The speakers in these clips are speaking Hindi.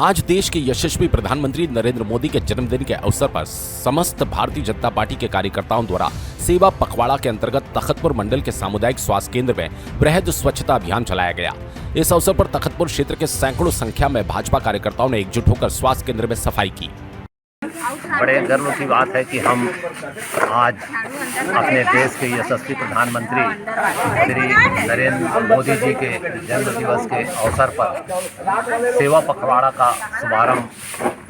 आज देश के यशस्वी प्रधानमंत्री नरेंद्र मोदी के जन्मदिन के अवसर पर समस्त भारतीय जनता पार्टी के कार्यकर्ताओं द्वारा सेवा पखवाड़ा के अंतर्गत तखतपुर मंडल के सामुदायिक स्वास्थ्य केंद्र में वृहद स्वच्छता अभियान चलाया गया। इस अवसर पर तखतपुर क्षेत्र के सैकड़ों संख्या में भाजपा कार्यकर्ताओं ने एकजुट होकर स्वास्थ्य केंद्र में सफाई की। बड़े गर्व की बात है कि हम आज अपने देश के यशस्वी प्रधानमंत्री श्री नरेंद्र मोदी जी के जन्म दिवस के अवसर पर सेवा पखवाड़ा का शुभारंभ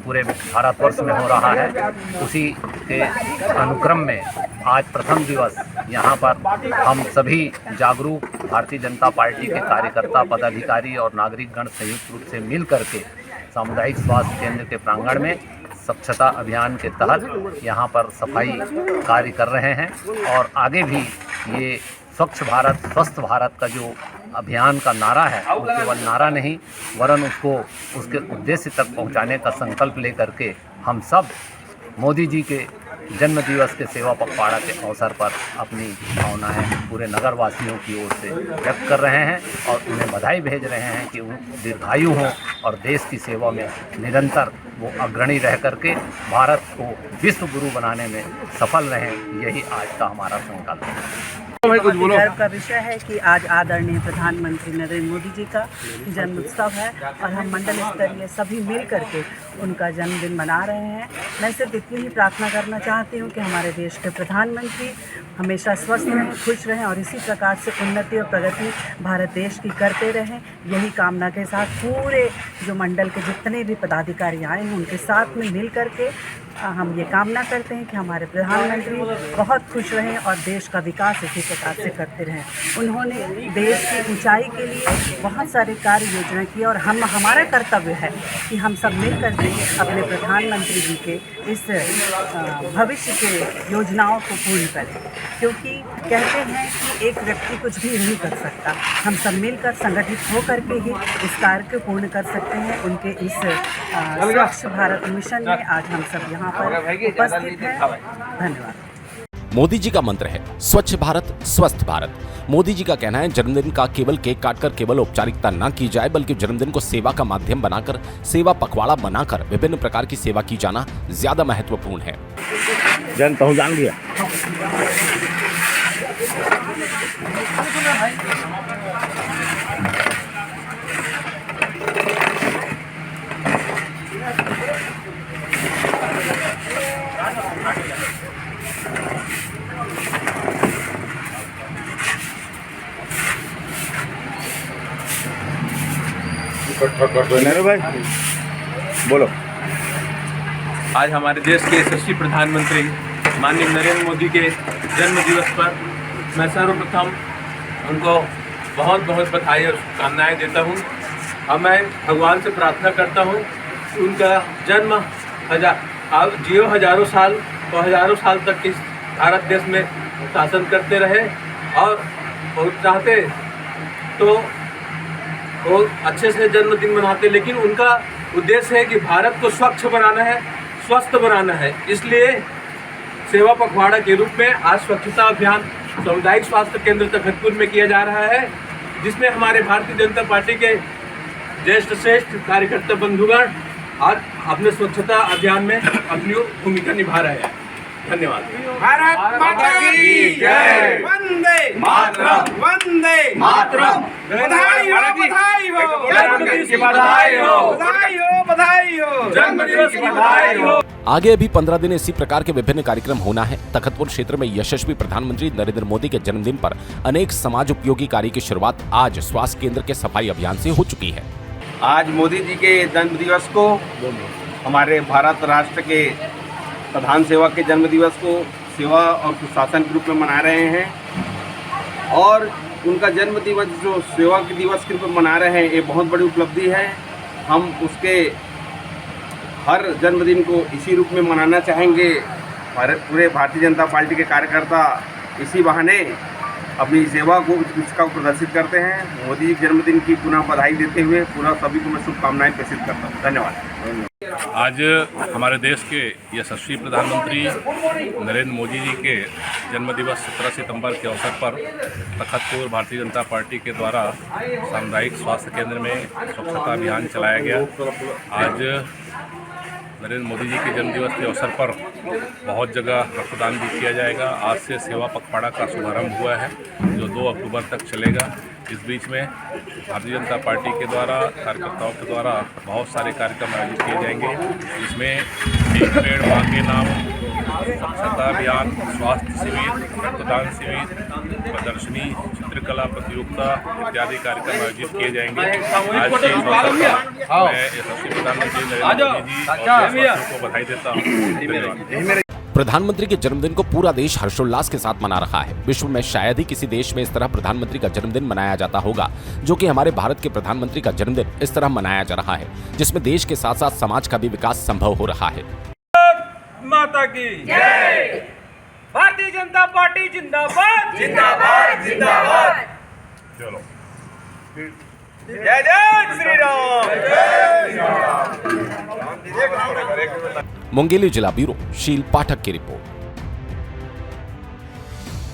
पूरे भारतवर्ष में हो रहा है। उसी के अनुक्रम में आज प्रथम दिवस यहाँ पर हम सभी जागरूक भारतीय जनता पार्टी के कार्यकर्ता, पदाधिकारी और नागरिकगण संयुक्त रूप से मिल करके सामुदायिक स्वास्थ्य केंद्र के प्रांगण में स्वच्छता अभियान के तहत यहाँ पर सफाई कार्य कर रहे हैं और आगे भी ये स्वच्छ भारत स्वस्थ भारत का जो अभियान का नारा है वो केवल नारा नहीं वरन उसको उसके उद्देश्य तक पहुँचाने का संकल्प लेकर के हम सब मोदी जी के जन्म दिवस के सेवा पखवाड़ा के अवसर पर अपनी भावनाएं पूरे नगर वासियों की ओर से व्यक्त कर रहे हैं और उन्हें बधाई भेज रहे हैं कि वो दीर्घायु हों और देश की सेवा में निरंतर वो अग्रणी रह करके भारत को विश्व गुरु बनाने में सफल रहें। यही आज का हमारा संकल्प है। गर्व का विषय है कि आज आदरणीय प्रधानमंत्री नरेंद्र मोदी जी का जन्म उत्सव है और हम मंडल स्तरीय सभी मिल करके उनका जन्मदिन मना रहे हैं। मैं सिर्फ इतनी ही प्रार्थना करना चाहती हूँ कि हमारे देश के प्रधानमंत्री हमेशा स्वस्थ रहें, खुश रहें और इसी प्रकार से उन्नति और प्रगति भारत देश की करते रहें। यही कामना के साथ पूरे जो मंडल के जितने भी पदाधिकारी आए हैं उनके साथ में मिल करके हम ये कामना करते हैं कि हमारे प्रधानमंत्री बहुत खुश रहें और देश का विकास इसी प्रकार से करते रहें। उन्होंने देश की ऊंचाई के लिए बहुत सारे कार्य योजना की और हमारा कर्तव्य है कि हम सब मिल करके अपने प्रधानमंत्री जी के इस भविष्य के योजनाओं को पूर्ण करें, क्योंकि कहते हैं कि एक व्यक्ति कुछ भी नहीं कर सकता, हम सब मिलकर संगठित होकर के ही इस कार्य को पूर्ण कर सकते हैं। उनके इस स्वच्छ भारत मिशन में आज हम सब यहाँ पर उपस्थित हैं। धन्यवाद। मोदी जी का मंत्र है स्वच्छ भारत स्वस्थ भारत। मोदी जी का कहना है जन्मदिन का केवल केक काटकर केवल औपचारिकता न की जाए, बल्कि जन्मदिन को सेवा का माध्यम बनाकर सेवा पखवाड़ा बनाकर विभिन्न प्रकार की सेवा की जाना ज्यादा महत्वपूर्ण है। जन पहुँचान गया भाई बोलो। आज हमारे देश के यशस्वी प्रधानमंत्री माननीय नरेंद्र मोदी के जन्म दिवस पर मैं सर्वप्रथम उनको बहुत बहुत बधाई और शुभकामनाएँ देता हूँ और मैं भगवान से प्रार्थना करता हूँ कि उनका जन्म हजारों साल और हजारों साल तक इस भारत देश में शासन करते रहे और चाहते तो वो अच्छे से जन्मदिन मनाते, लेकिन उनका उद्देश्य है कि भारत को स्वच्छ बनाना है, स्वस्थ बनाना है। इसलिए सेवा पखवाड़ा के रूप में आज स्वच्छता अभियान सामुदायिक स्वास्थ्य केंद्र तखतपुर में किया जा रहा है, जिसमें हमारे भारतीय जनता पार्टी के ज्येष्ठ श्रेष्ठ कार्यकर्ता बंधुगण आज अपने स्वच्छता अभियान में अपनी भूमिका निभा रहे हैं। धन्यवाद। भारत माता की जय। वंदे मातरम। वंदे मातरम। बधाई हो, बधाई हो, जन्मदिन की बधाई हो, बधाई हो, बधाई हो, जन्मदिन की बधाई हो। आगे अभी 15 दिन इसी प्रकार के विभिन्न कार्यक्रम होना है। तखतपुर क्षेत्र में यशस्वी प्रधानमंत्री नरेंद्र मोदी के जन्मदिन पर अनेक समाज उपयोगी कार्य की शुरुआत आज स्वास्थ्य केंद्र के सफाई अभियान से हो चुकी है। आज मोदी जी के जन्म दिवस को हमारे भारत राष्ट्र के प्रधान सेवक के जन्म दिवस को सेवा और सुशासन के रूप में मना रहे हैं और उनका जन्म दिवस जो सेवा के दिवस के रूप में मना रहे हैं ये बहुत बड़ी उपलब्धि है। हम उसके हर जन्मदिन को इसी रूप में मनाना चाहेंगे। पूरे भारतीय जनता पार्टी के कार्यकर्ता इसी बहाने अपनी सेवा को इसका प्रदर्शित करते हैं। मोदी जी के जन्मदिन की पुनः बधाई देते हुए पूरा सभी को मैं शुभकामनाएं प्रेषित करता हूँ। धन्यवाद। आज हमारे देश के यशस्वी प्रधानमंत्री नरेंद्र मोदी जी के जन्मदिवस 17 सितंबर के अवसर पर तखतपुर भारतीय जनता पार्टी के द्वारा सामुदायिक स्वास्थ्य केंद्र में स्वच्छता अभियान चलाया गया। आज नरेंद्र मोदी जी के जन्मदिवस के अवसर पर बहुत जगह रक्तदान भी किया जाएगा। आज से सेवा पखवाड़ा का शुभारंभ हुआ है जो 2 अक्टूबर तक चलेगा। इस बीच में भारतीय जनता पार्टी के द्वारा कार्यकर्ताओं के द्वारा बहुत सारे कार्यक्रम आयोजित किए जाएंगे, जिसमें एक पेड़ मां के नाम, स्वच्छता अभियान, स्वास्थ्य शिविर, रक्तदान शिविर, प्रदर्शनी, चित्रकला प्रतियोगिता इत्यादि कार्यक्रम आयोजित किए जाएंगे। आज के अवसर पर मैं यशस्वी प्रधानमंत्री नरेंद्र मोदी जी और देशवासियों को बधाई देता हूँ। प्रधानमंत्री के जन्मदिन को पूरा देश हर्षोल्लास के साथ मना रहा है। विश्व में शायद ही किसी देश में इस तरह प्रधानमंत्री का जन्मदिन मनाया जाता होगा, जो कि हमारे भारत के प्रधानमंत्री का जन्मदिन इस तरह मनाया जा रहा है, जिसमें देश के साथ साथ समाज का भी विकास संभव हो रहा है। माता की जय। भारतीय जनता पार्टी जिंदाबाद जिंदाबाद जिंदाबाद। चलो जय जय श्री राम। मुंगेली जिला ब्यूरो शील पाठक की रिपोर्ट।